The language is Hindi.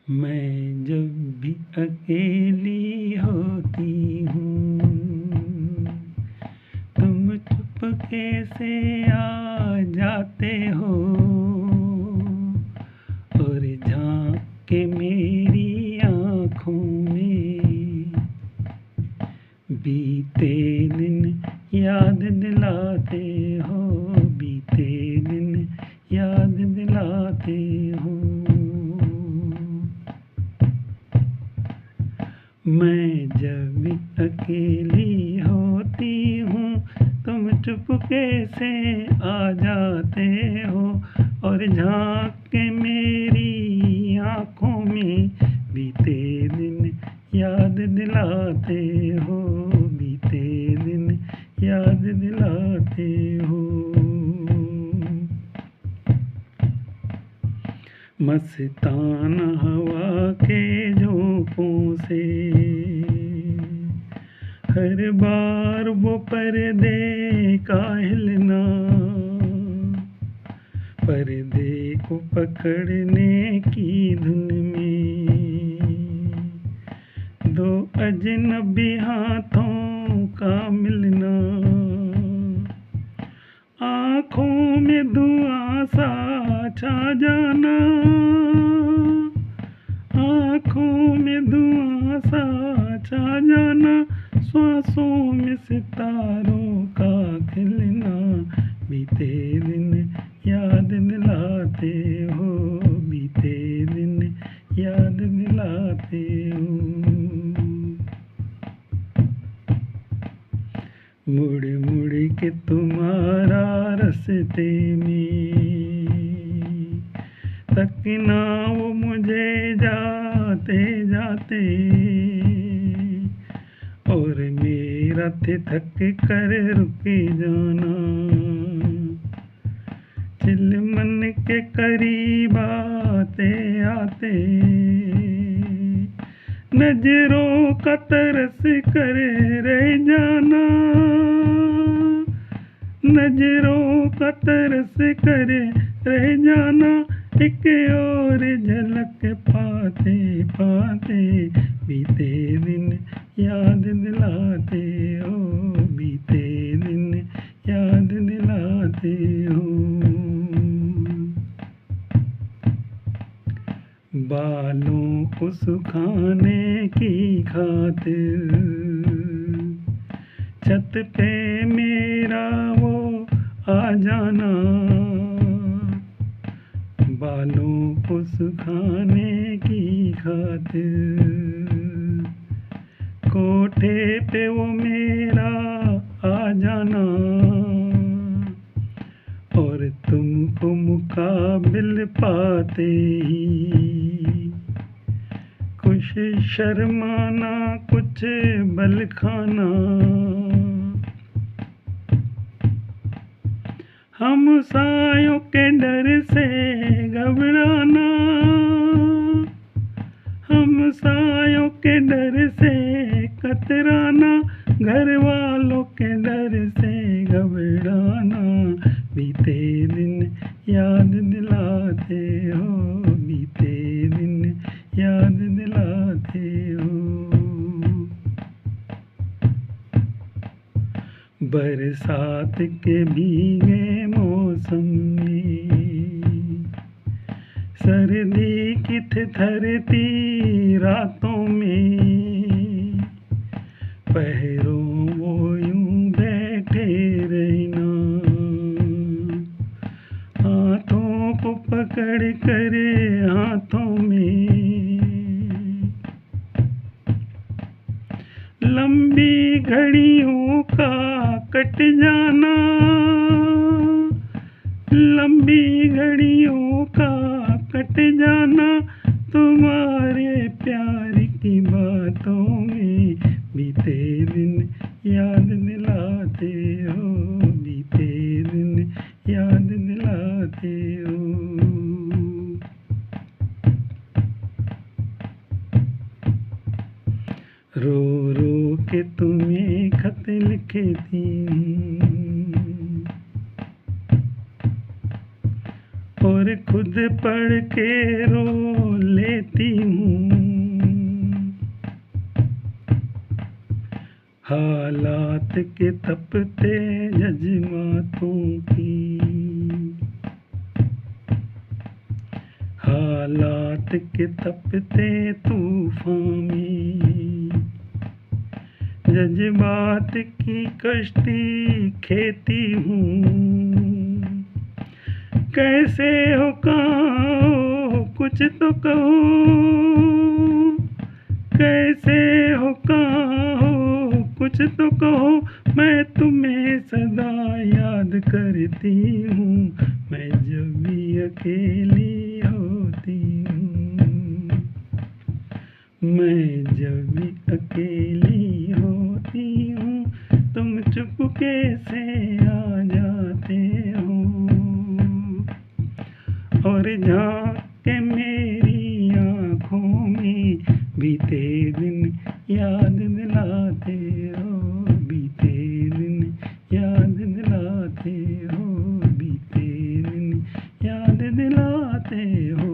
मैं जब भी अकेली होती हूँ, तुम चुपके से आ जाते हो और झांक के मेरी आँखों में बीते दिन याद दिलाते हो, बीते दिन याद दिलाते हो। मैं जब भी अकेली होती हूँ, तुम चुपके से आ जाते हो और झांक के मेरी आँखों में बीते दिन याद दिलाते हो, बीते दिन याद दिलाते हो। मस्ताना हवा के झोंकों से हर बार वो पर्दे का हिलना, पर्दे को पकड़ने की धुन में दो अजनबी हाथों का मिलना, आँखों में धुआं सा छा जाना, आँखों में धुआं सा छा जाना, सांसों में सितारों का खिलना, बीते दिन याद दिलाते हो, बीते दिन याद दिलाते हो। मुड़ मुड़ के तुम्हारा रास्ते में तकना वो मुझे जाते जाते, और मेरा थक कर रुक जाना, चिलमन के करीब आते आते नजरों का तरस कर रह जाना, नजरों का तरस कर रह जाना, एक और झलक पाते पाते बीते दिन याद दिलाते हो, बीते दिन याद दिलाते हो। बालों को सुखाने की खातिर छत पे मेरा वो आ जाना, बालों को सुखाने की खातिर कोठे पे वो मेरा आ जाना, और तुमको मुकाबिल पाते ही कुछ शर्माना कुछ बल खाना, हम सायों के डर से घबराना, हम सायों के डर से कतराना, घर वालों के डर से घबराना, बीते दिन याद दिलाते हो, बीते दिन याद दिलाते हो। बरसात के भीगे मौसम में सर्दी की ठिठुरती रातों में पहरों वो यूं बैठे रहना, हाथों को पकड़ कर हाथों में लंबी घड़ियों का कट जाना, लंबी घड़ियों का कट जाना, तुम्हारे प्यार की बातों में बीते दिन याद दिलाते हो, बीते दिन याद दिलाते हो। रो रो के तुम्हें खत लिखती हूँ और खुद पढ़ के रो लेती हूँ। हालात के तपते जज्बातों की, हालात के तपते तूफान में, जज्बात की कश्ती खेती हूँ। कैसे हो कहाँ हो कुछ तो कहो, कैसे हो कहाँ हो कुछ तो कहो, मैं तुम्हें सदा याद करती हूँ, मैं जब भी अकेली होती हूँ, मैं जब भी अकेली होती हूँ, तुम चुपके से आ जाते हो और झांक के मेरी आँखों में बीते दिन याद दिलाते हो, बीते दिन याद दिलाते हो, बीते दिन याद दिलाते हो।